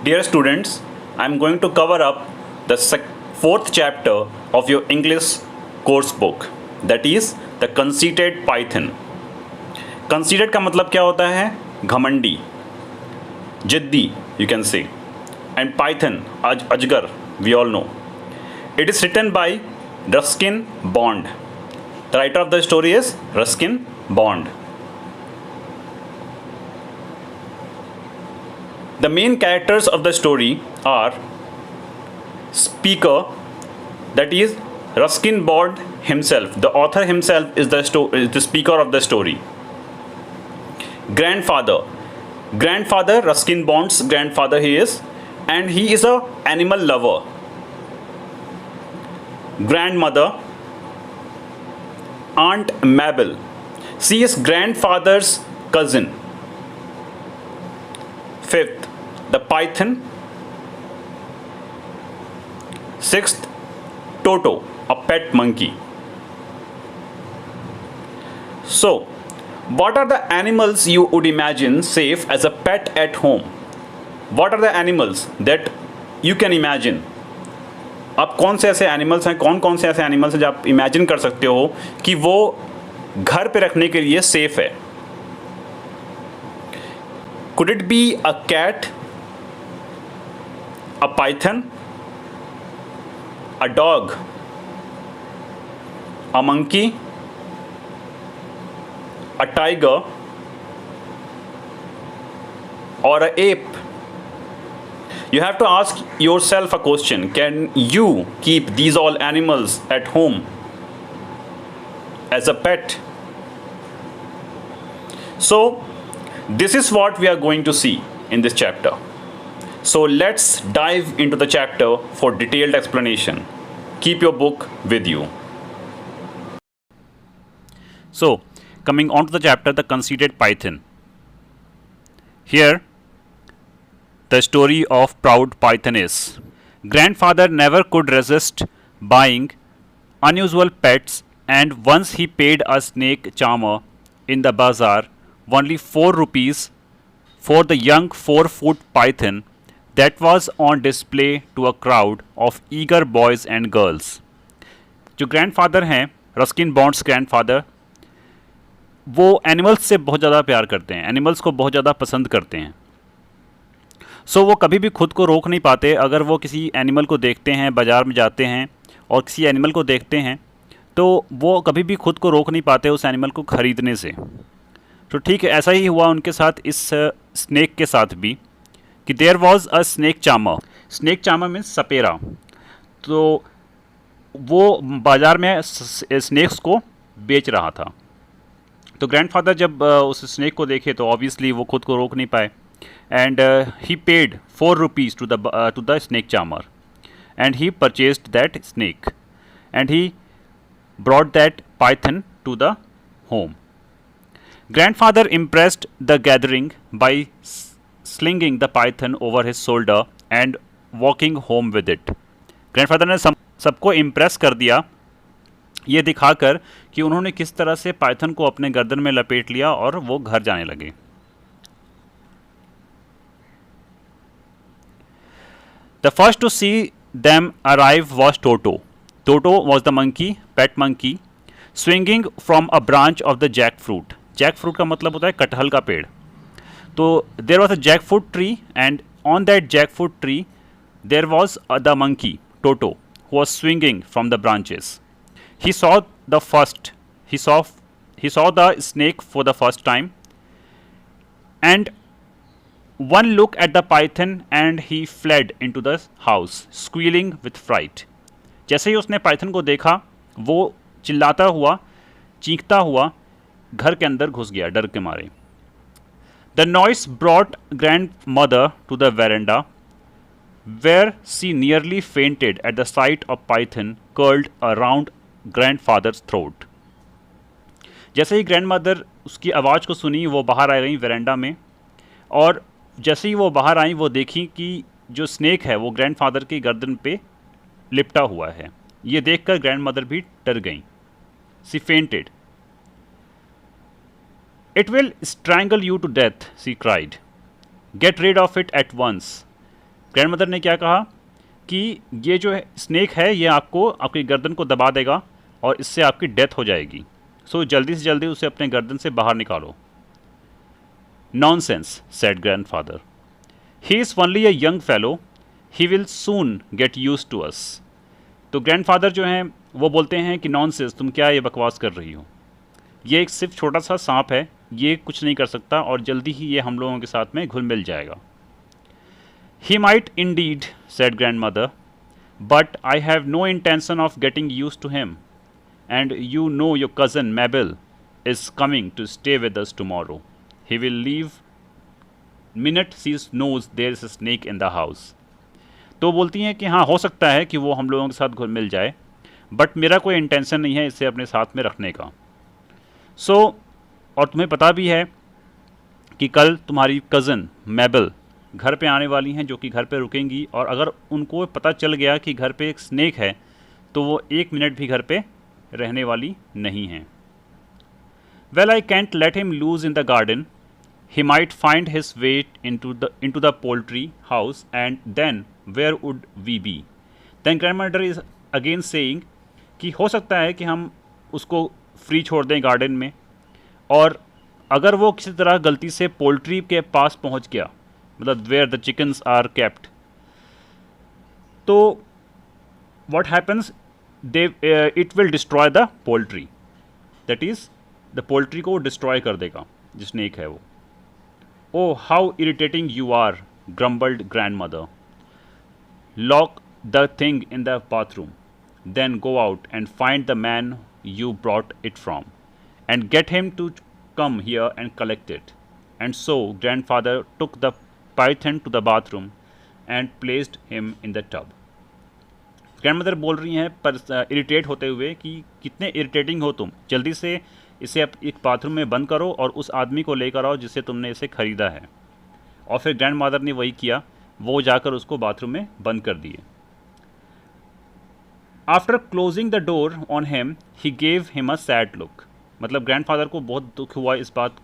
Dear students, I am going to cover up the fourth chapter of your English course book, that is the conceited python. Conceited का मतलब क्या होता है? घमंडी, जिद्दी, you can say, and python, अजगर, we all know. It is written by Ruskin Bond. The writer of the story is Ruskin Bond. The main characters of the story are speaker, that is Ruskin Bond himself. The author himself is the speaker of the story. Grandfather, Ruskin Bond's grandfather he is, and he is a animal lover. Grandmother, Aunt Mabel, she is grandfather's cousin. Fifth, the python. Sixth, Toto, a pet monkey. So, what are the animals you would imagine safe as a pet at home? What are the animals that you can imagine? आप कौन से ऐसे animals हैं, कौन से ऐसे animals हैं जो आप इमेजिन कर सकते हो कि वो घर पे रखने के लिए सेफ है? Could it be a cat, a python, a dog, a monkey, a tiger, or an ape? You have to ask yourself a question. Can you keep these all animals at home as a pet? So, this is what we are going to see in this chapter. So, let's dive into the chapter for detailed explanation. Keep your book with you. So, coming on to the chapter, the conceited python. Here, the story of proud python is: grandfather never could resist buying unusual pets, and once he paid a snake charmer in the bazaar only 4 rupees for the young 4-foot python that was on display to a crowd of eager boys and girls. जो grandfather हैं, Ruskin bonds grandfather, वो animals से बहुत ज़्यादा प्यार करते हैं, animals को बहुत ज़्यादा पसंद करते हैं. सो वो कभी भी खुद को रोक नहीं पाते. अगर वो किसी एनिमल को देखते हैं, बाज़ार में जाते हैं और किसी एनिमल को देखते हैं, तो वो कभी भी खुद को रोक नहीं पाते उस एनिमल को ख़रीदने से. तो ठीक है, ऐसा ही हुआ उनके साथ इस स्नेक के साथ भी, कि there was a snake charmer. Snake charmer means सपेरा. तो वो बाज़ार में स्नेक्स को बेच रहा था. तो ग्रैंडफादर जब उस स्नेक को देखे तो ऑब्वियसली वो खुद को रोक नहीं पाए. And he paid 4 rupees to the snake charmer, and he purchased that snake, and he brought that python to the home. Grandfather impressed the gathering by slinging the python over his shoulder and walking home with it. Grandfather ने सबको impress कर दिया, ये दिखाकर कि उन्होंने किस तरह से पाइथन को अपने गर्दन में लपेट लिया और वो घर जाने लगे. The first to see them arrive was Toto. Toto was the monkey, pet monkey, swinging from a branch of the jackfruit. Jackfruit का मतलब होता है कटहल का पेड़. तो there was a jackfruit tree, and on that jackfruit tree there was the monkey Toto, who was swinging from the branches. He saw the snake for the first time, and one look at the python and he fled into the house, squealing with fright. जैसे ही उसने Python को देखा, वो चिल्लाता हुआ, चीखता हुआ घर के अंदर घुस गया डर के मारे. The noise brought grandmother to the veranda, where she nearly fainted at the sight of python curled around grandfather's throat. जैसे ही ग्रैंडमदर उसकी आवाज़ को सुनी, वो बाहर आ गई वेरेंडा में, और जैसे ही वो बाहर आई वो देखी कि जो स्नेक है वो ग्रैंडफादर की गर्दन पे लिपटा हुआ है. ये देखकर ग्रैंडमदर भी डर गई. सी fainted. "It will strangle you to death," she cried. "Get rid of it at once." Grandmother ने क्या कहा कि ये जो स्नेक है ये आपको आपकी गर्दन को दबा देगा और इससे आपकी डेथ हो जाएगी, सो जल्दी से जल्दी उसे अपने गर्दन से बाहर निकालो। Nonsense, said grandfather, he is only a young fellow, he will soon get used to us. तो ग्रैंडफादर जो हैं वो बोलते हैं कि नॉनसेंस, तुम क्या ये बकवास कर रही हो, ये एक सिर्फ छोटा सा सांप है, ये कुछ नहीं कर सकता और जल्दी ही ये हम लोगों के साथ में घुल मिल जाएगा। He might indeed, said grandmother, but I have no intention of getting used to him, and you know your cousin Mabel is coming to stay with us tomorrow. He will leave minute she knows there is a snake in the house. तो बोलती हैं कि हाँ, हो सकता है कि वो हम लोगों के साथ घुल मिल जाए, बट मेरा कोई इंटेंशन नहीं है इसे अपने साथ में रखने का। और तुम्हें पता भी है कि कल तुम्हारी कज़न मैबल घर पे आने वाली हैं, जो कि घर पे रुकेंगी, और अगर उनको पता चल गया कि घर पे एक स्नेक है तो वो 1 मिनट भी घर पे रहने वाली नहीं हैं। Well, I can't let him loose in the garden, he might find his way into the poultry house and then where would we be. देन ग्रैंडमदर इज अगेन सेइंग कि हो सकता है कि हम उसको फ्री छोड़ दें गार्डन में, और अगर वो किसी तरह गलती से पोल्ट्री के पास पहुंच गया, मतलब where the chickens are kept, तो what happens, they it will destroy the poultry, that is the poultry को डिस्ट्रॉय कर देगा जो स्नेक है वो। Oh how irritating you are, grumbled grandmother, lock the thing in the bathroom, then go out and find the man you brought it from, and get him to come here and collect it. And so grandfather took the python to the bathroom and placed him in the tub. Grandmother बोल रही हैं पर irritate होते हुए कि कितने irritating हो तुम, जल्दी से इसे अब एक बाथरूम में बंद करो और उस आदमी को लेकर आओ जिससे तुमने इसे ख़रीदा है। और फिर ग्रैंडमदर ने वही किया, वो जाकर उसको बाथरूम में बंद कर दिए। After closing the door on him he gave him a sad look, मतलब ग्रैंडफादर को बहुत दुख हुआ इस बात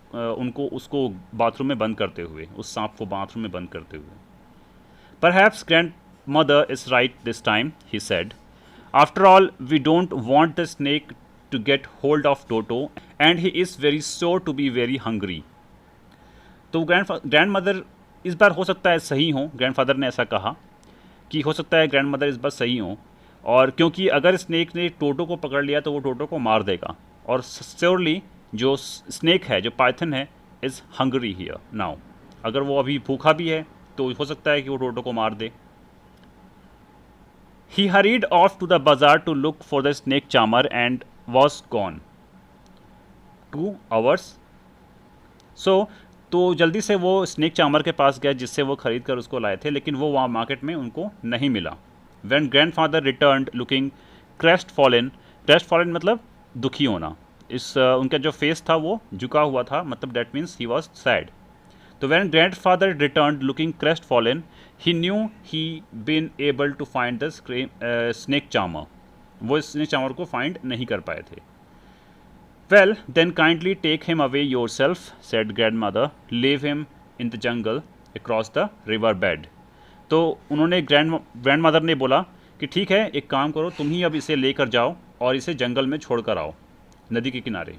उसको बाथरूम में बंद करते हुए, उस सांप को बाथरूम में बंद करते हुए। Perhaps grandmother is right this time, he said, after all we don't want the snake to get hold of Toto and he is very sure to be very hungry. तो ग्रैंडमदर इस बार हो सकता है सही हो, ग्रैंडफादर ने ऐसा कहा कि हो सकता है ग्रैंडमदर इस बार सही हो, और क्योंकि अगर स्नेक ने टोटो को पकड़ लिया तो वो टोटो को मार देगा, और श्योरली जो स्नेक है, जो पाइथन है, इज़ हंग्री हियर नाउ, अगर वो अभी भूखा भी है तो हो सकता है कि वो टोटो को मार दे। He hurried off to the bazaar to look for the snake charmer and was gone 2 hours। तो जल्दी से वो स्नेक चार्मर के पास गए जिससे वो ख़रीद कर उसको लाए थे, लेकिन वो वहाँ मार्केट में उनको नहीं मिला। When grandfather returned looking crestfallen मतलब दुखी होना, उनका जो फेस था वो झुका हुआ था, मतलब that means he was sad। तो when grandfather returned looking crestfallen, he knew he been able to find the snake charmer, वो snake charmer को find नहीं कर पाए थे। Well, then kindly take him away yourself, said grandmother, leave him in the jungle across the river bed। तो उन्होंने grandmother ने बोला कि ठीक है, एक काम करो, तुम ही अब इसे लेकर जाओ और इसे जंगल में छोड़ कर आओ, नदी के किनारे।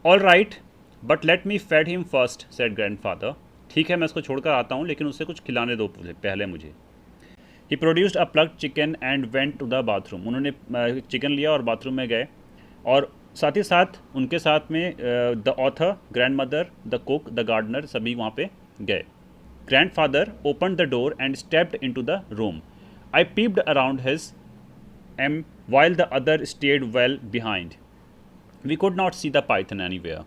All right, but let me feed him first, said grandfather. ठीक है, मैं इसको छोड़ कर आता हूँ, लेकिन उसे कुछ खिलाने दो पहले मुझे। He produced a plucked chicken and went to the bathroom. उन्होंने चिकन लिया और बाथरूम में गए, और साथ ही साथ उनके साथ में the author, grandmother, the cook, the gardener, सभी वहाँ पे गए। Grandfather opened the door and stepped into the room. I peeped around his while the other stayed well behind. We could not see the python anywhere.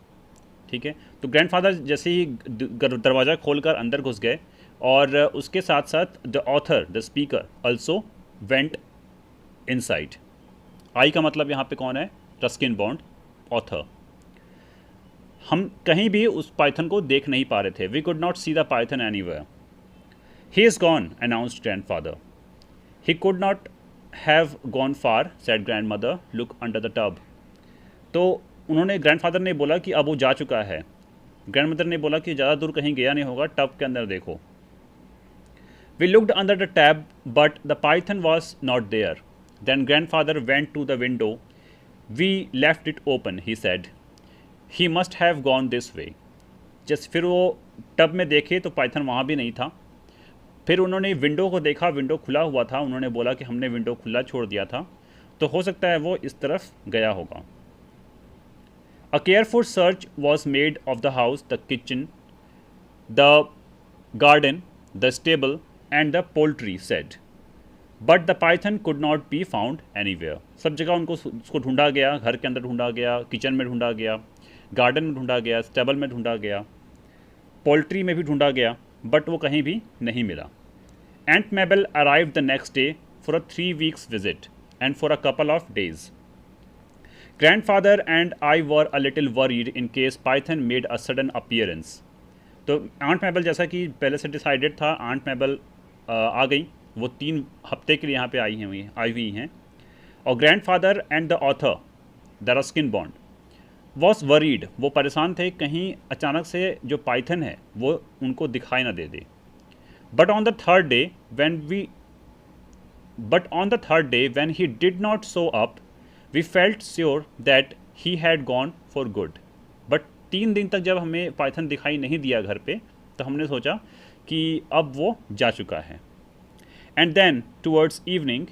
ठीक है, तो grandfather जैसे ही दरवाज़ा खोलकर अंदर घुस गए, और उसके साथ साथ the author, the speaker, also went inside. I का मतलब यहाँ पे कौन है? Ruskin Bond, author. हम कहीं भी उस पाइथन को देख नहीं पा रहे थे। We could not see the python anywhere. He is gone, announced grandfather. He could not have gone far, said grandmother, look under the tub. तो उन्होंने, ग्रैंडफादर ने बोला कि अब वो जा चुका है। ग्रैंडमदर ने बोला कि ज़्यादा दूर कहीं गया नहीं होगा, टब के अंदर देखो। We looked under the tab, but the python was not there. Then grandfather went to the window. We left it open, he said. He must have gone this way. Just फिर वो tub में देखे तो Python वहाँ भी नहीं था. फिर उन्होंने विंडो को देखा, विंडो खुला हुआ था. उन्होंने बोला कि हमने विंडो खुला छोड़ दिया था, तो हो सकता है वो इस तरफ गया होगा. A careful search was made of the house, the kitchen, the garden, the stable and the poultry shed. But the python could not be found anywhere. सब जगह उसको ढूंढा गया. घर के अंदर ढूंढा गया, किचन में ढूंढा गया, गार्डन में ढूंढा गया, स्टेबल में ढूंढा गया, पोल्ट्री में भी ढूंढा गया, बट वो कहीं भी नहीं मिला. Aunt Mabel arrived the next day for a 3 weeks visit and for a couple of days. Grandfather and I were a little worried in case python made a sudden appearance. तो aunt मैबल जैसा कि पहले से decided था, aunt मैबल आ गई. वो 3 हफ्ते के लिए यहाँ पे आई हुई हैं. और grandfather and the author, the Ruskin bond, was worried, वो परेशान थे कहीं अचानक से जो पाइथन है वो उनको दिखाई ना दे दे. But on the third day when he did not show up, we felt sure that he had gone for good. But 3 दिन तक जब हमें पाइथन दिखाई नहीं दिया घर पे, तो हमने सोचा कि अब वो जा चुका है. And then towards evening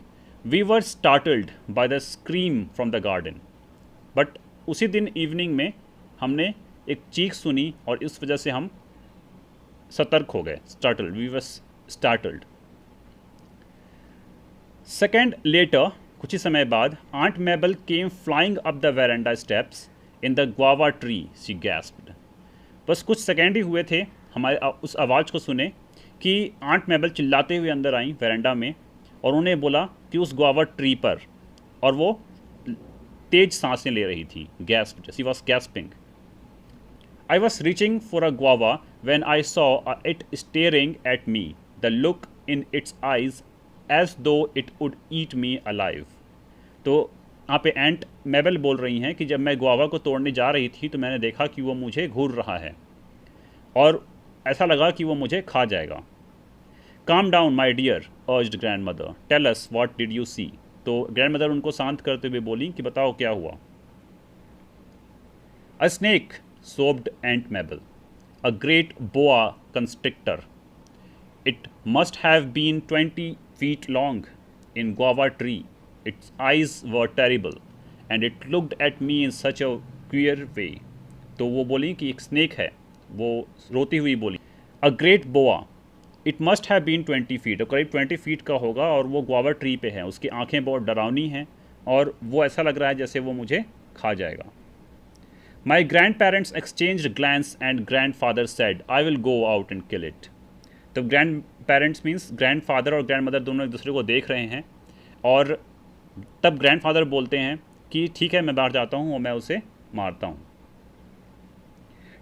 we were startled by the scream from the garden. But उसी दिन इवनिंग में हमने एक चीख सुनी और इस वजह से हम सतर्क हो गए. Startled, we were startled. Second later, कुछ ही समय बाद, aunt Mabel came flying up the veranda steps in the guava tree. She gasped. बस कुछ सेकेंड ही हुए थे हमारे उस आवाज़ को सुने कि आंट मैबल चिल्लाते हुए अंदर आई वेरेंडा में, और उन्हें बोला कि उस गुआवा ट्री पर, और वो तेज सांसें ले रही थी. Gasped, she was gasping. I was reaching for a guava when I saw it staring at me, the look in its eyes as though it would eat me alive. तो यहाँ पे एंट मैबल बोल रही हैं कि जब मैं गुआवा को तोड़ने जा रही थी तो मैंने देखा कि वो मुझे घूर रहा है और ऐसा लगा कि वो मुझे खा जाएगा. Calm down my dear, urged grandmother, tell us what did you see. तो ग्रैंड मदर उनको शांत करते हुए बोली कि बताओ क्या हुआ. A snake, sobbed aunt Mabel, a great boa constrictor. It must have been 20 feet long, in guava tree. Its eyes were terrible and it looked at me in such a queer way. तो वो बोली कि एक snake है, वो रोती हुई बोली. A great boa, it must have been 20 feet, करीब 20 feet का होगा, और वो गुआवा ट्री पे है. उसकी आंखें बहुत डरावनी हैं और वो ऐसा लग रहा है जैसे वो मुझे खा जाएगा. My grandparents exchanged glance and grandfather said I will go out and kill it. तो grandparents means grandfather और ग्रैंड मदर दोनों एक दूसरे को देख रहे हैं, और तब ग्रैंड फादर बोलते हैं कि ठीक है मैं बाहर जाता हूँ और मैं उसे मारता हूँ.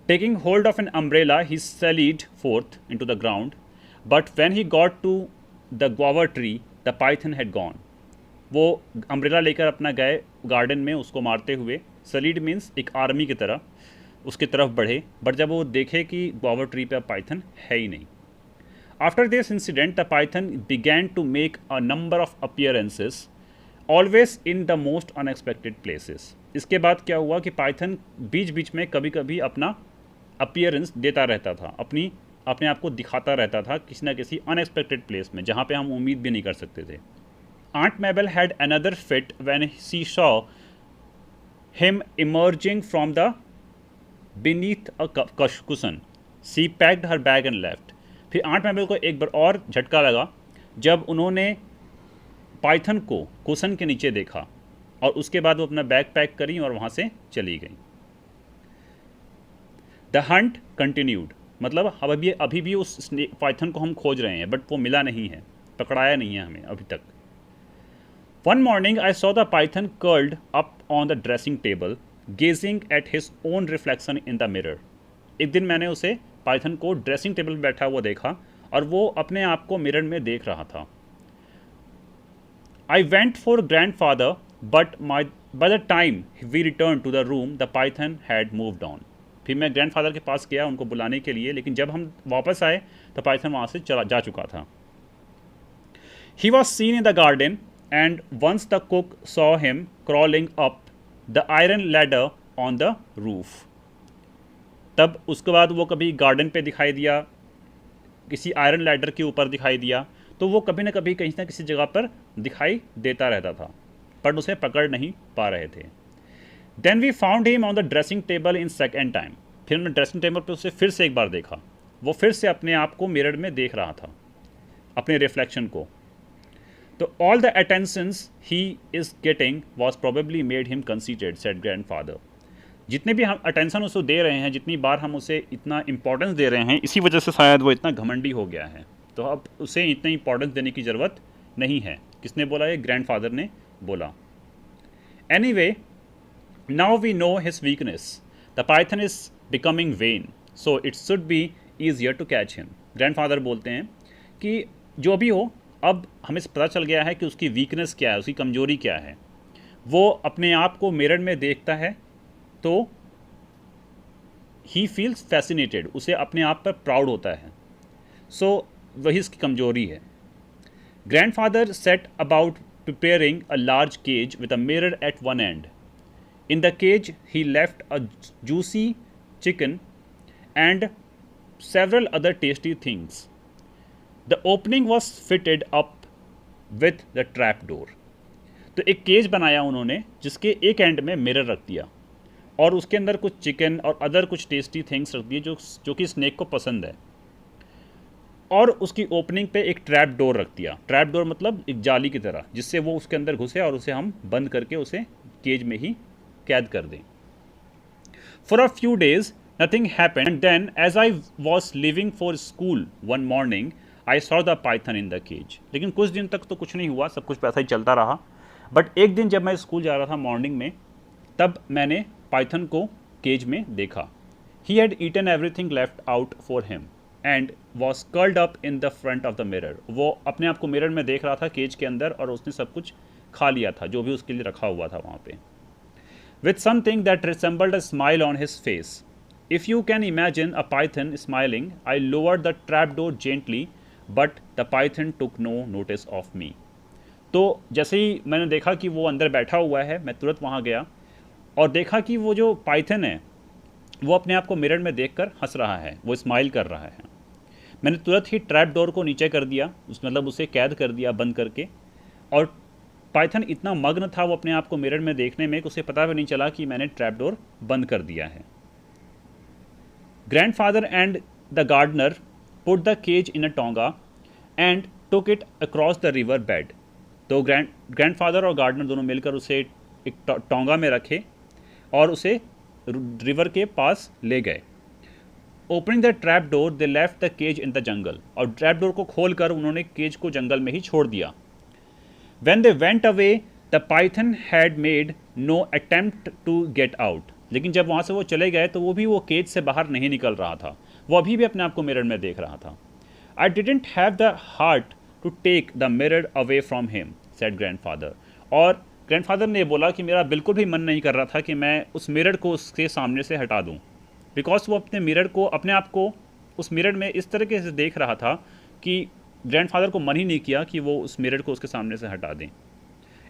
Taking hold of an umbrella he sallied forth into the ground, but when he got to the guava tree the python had gone. वो अम्ब्रेला लेकर अपना गए गार्डन में उसको मारते हुए. सलीड मीन्स एक आर्मी की तरह उसकी तरफ बढ़े, बट जब वो देखे कि गुआवा ट्री पे पाइथन है ही नहीं. After this incident, the python began to make a number of appearances, always in the most unexpected places. इसके बाद क्या हुआ कि पाइथन बीच बीच में कभी कभी अपना अपीयरेंस देता रहता था, अपने आप को दिखाता रहता था किसी न किसी अनएक्सपेक्टेड प्लेस में, जहाँ पे हम उम्मीद भी नहीं कर सकते थे. Aunt Mabel had another fit when she saw him emerging from the beneath a cushion. She packed her bag and left. फिर आंट मैबल को एक बार और झटका लगा जब उन्होंने पाइथन को कुशन के नीचे देखा, और उसके बाद वो अपना बैग पैक करी और वहाँ से चली गई. द हंट कंटिन्यूड, मतलब अभी भी उस पाइथन को हम खोज रहे हैं, बट वो मिला नहीं है, पकड़ाया नहीं है हमें अभी तक. One morning I saw the python curled up on the dressing table gazing at his own reflection in the mirror. एक दिन मैंने उसे पाइथन को ड्रेसिंग टेबल पर बैठा हुआ देखा और वो अपने आप को मिरर में देख रहा था. I went for grandfather but by the time we return to the room the python had moved on. फिर मैं ग्रैंड फादर के पास गया उनको बुलाने के लिए, लेकिन जब हम वापस आए तो पाइथन वहाँ से जा चुका था. He was seen in the garden, and once the cook saw him crawling up the iron ladder on the roof. तब उसके बाद वो कभी गार्डन पे दिखाई दिया, किसी आयरन लैडर के ऊपर दिखाई दिया, तो वो कभी ना कभी कहीं ना किसी जगह पर दिखाई देता रहता था, पर उसे पकड़ नहीं पा रहे थे. Then we found him on the dressing table in second time. फिर हमने ड्रेसिंग टेबल पे उसे फिर से एक बार देखा. वो फिर से अपने आप को मिरर में देख रहा था, अपने रिफ्लेक्शन को. तो all the attentions he is getting was probably made him considered, said grandfather. जितने भी हम अटेंशन उसको दे रहे हैं, जितनी बार हम उसे इतना इंपॉर्टेंस दे रहे हैं, इसी वजह से शायद वो इतना घमंडी हो गया है. तो अब उसे इतनी इंपॉर्टेंस देने की ज़रूरत नहीं है. किसने बोला? ये ग्रैंडफादर ने बोला. Anyway, now we know his weakness. The python is becoming vain, so it should be easier to catch him. Grandfather बोलते हैं कि जो भी हो, अब हमें पता चल गया है कि उसकी वीकनेस क्या है, उसकी कमजोरी क्या है. वो अपने आप को मिरर में देखता है तो ही फील्स फैसिनेटेड, उसे अपने आप पर प्राउड होता है. सो वही उसकी कमजोरी है. Grandfather set about preparing a large cage with a mirror at one end. In the cage he left a juicy chicken and several other tasty things. The opening was fitted up with the trap door. तो एक cage बनाया उन्होंने जिसके एक and में mirror रख दिया और उसके अंदर कुछ चिकन और अदर कुछ टेस्टी थिंग्स रख दिए जो कि स्नेक को पसंद है. और उसकी ओपनिंग पे एक ट्रैप डोर रख दिया. ट्रैप डोर मतलब एक जाली की तरह, जिससे वो उसके अंदर घुसे और उसे हम बंद करके उसे केज में ही कैद कर दें. For a few days nothing happened, and then as I was leaving for school one morning I saw the python in the cage. लेकिन कुछ दिन तक तो कुछ नहीं हुआ, सब कुछ ऐसा ही चलता रहा. बट एक दिन जब मैं स्कूल जा रहा था मॉर्निंग में, तब मैंने पाइथन को केज में देखा. He had eaten everything left out for him and was curled up in the front of the mirror. वो अपने आप को मिरर में देख रहा था केज के अंदर और उसने सब कुछ खा लिया था जो भी उसके लिए रखा हुआ था वहाँ पे. With something that resembled a smile on his face. If you can imagine a python smiling, I lowered the trapdoor gently, but the python took no notice of me. तो जैसे ही मैंने देखा कि वो अंदर बैठा हुआ है, मैं तुरंत वहाँ गया और देखा कि वो जो पाइथन है वो अपने आप को मिरर में देखकर हंस रहा है, वो स्माइल कर रहा है. मैंने तुरंत ही ट्रैप डोर को नीचे कर दिया, मतलब उसे कैद कर दिया बंद करके. और पाइथन इतना मग्न था वो अपने आप को मिरर में देखने में कि उसे पता भी नहीं चला कि मैंने ट्रैप डोर बंद कर दिया है. Grandfather and the gardener put the cage in a tonga and took it across the river bed. तो ग्रैंडफादर और गार्डनर दोनों मिलकर उसे एक टोंगा में रखे और उसे रिवर के पास ले गए. Opening the trap door they left the cage in the jungle. और ट्रैप डोर को खोलकर उन्होंने केज को जंगल में ही छोड़ दिया. When they went away, the python had made no attempt to get out. लेकिन जब वहाँ से वो चले गए तो वो भी वो केज से बाहर नहीं निकल रहा था, वो अभी भी अपने आप को मिरर में देख रहा था. I didn't have the heart to take the mirror away from him, said grandfather. और ग्रैंडफादर ने बोला कि मेरा बिल्कुल भी मन नहीं कर रहा था कि मैं उस मिरर को उसके सामने से हटा दूँ. बिकॉज वो अपने मिरर को, अपने आप को उस मिरर में इस तरीके से देख रहा था कि ग्रैंडफादर को मन ही नहीं किया कि वो उस मिरर को उसके सामने से हटा दें.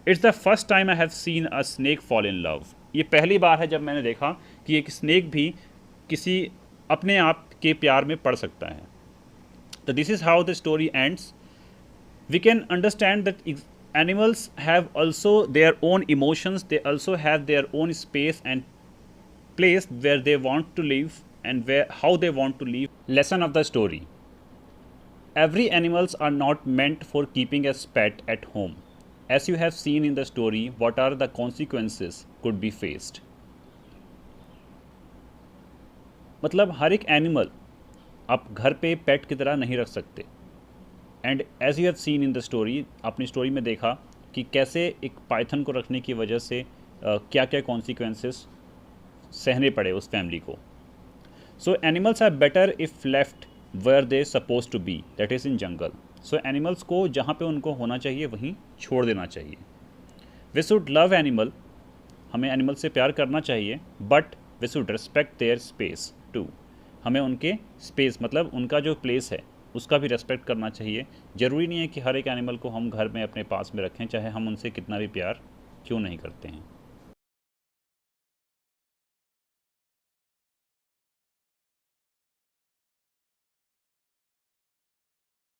It's the first time I have seen a snake fall in love. ये पहली बार है जब मैंने देखा कि एक स्नेक भी किसी अपने आप के प्यार में पड़ सकता है. तो this is how the story ends. We can understand that animals have also their own emotions, they also have their own space and place where they want to live and how they want to live. Lesson of the story: every animals are not meant for keeping as pet at home. As you have seen in the story, what are the consequences could be faced. मतलब हर एक animal आप घर पे पेट की तरह नहीं रख सकते. And as you have seen in the story, अपनी स्टोरी में देखा कि कैसे एक पाइथन को रखने की वजह से क्या क्या कॉन्सिक्वेंसेस सहने पड़े उस फैमिली को. So animals are better if left where they suppose to be, that is in jungle. So animals को जहाँ पे उनको होना चाहिए वहीं छोड़ देना चाहिए. वी शुड लव एनिमल, हमें एनिमल से प्यार करना चाहिए, but we should respect their space too. हमें उनके स्पेस मतलब उनका जो प्लेस है उसका भी रेस्पेक्ट करना चाहिए। ज़रूरी नहीं है कि हर एक एनिमल को हम घर में अपने पास में रखें, चाहे हम उनसे कितना भी प्यार क्यों नहीं करते हैं।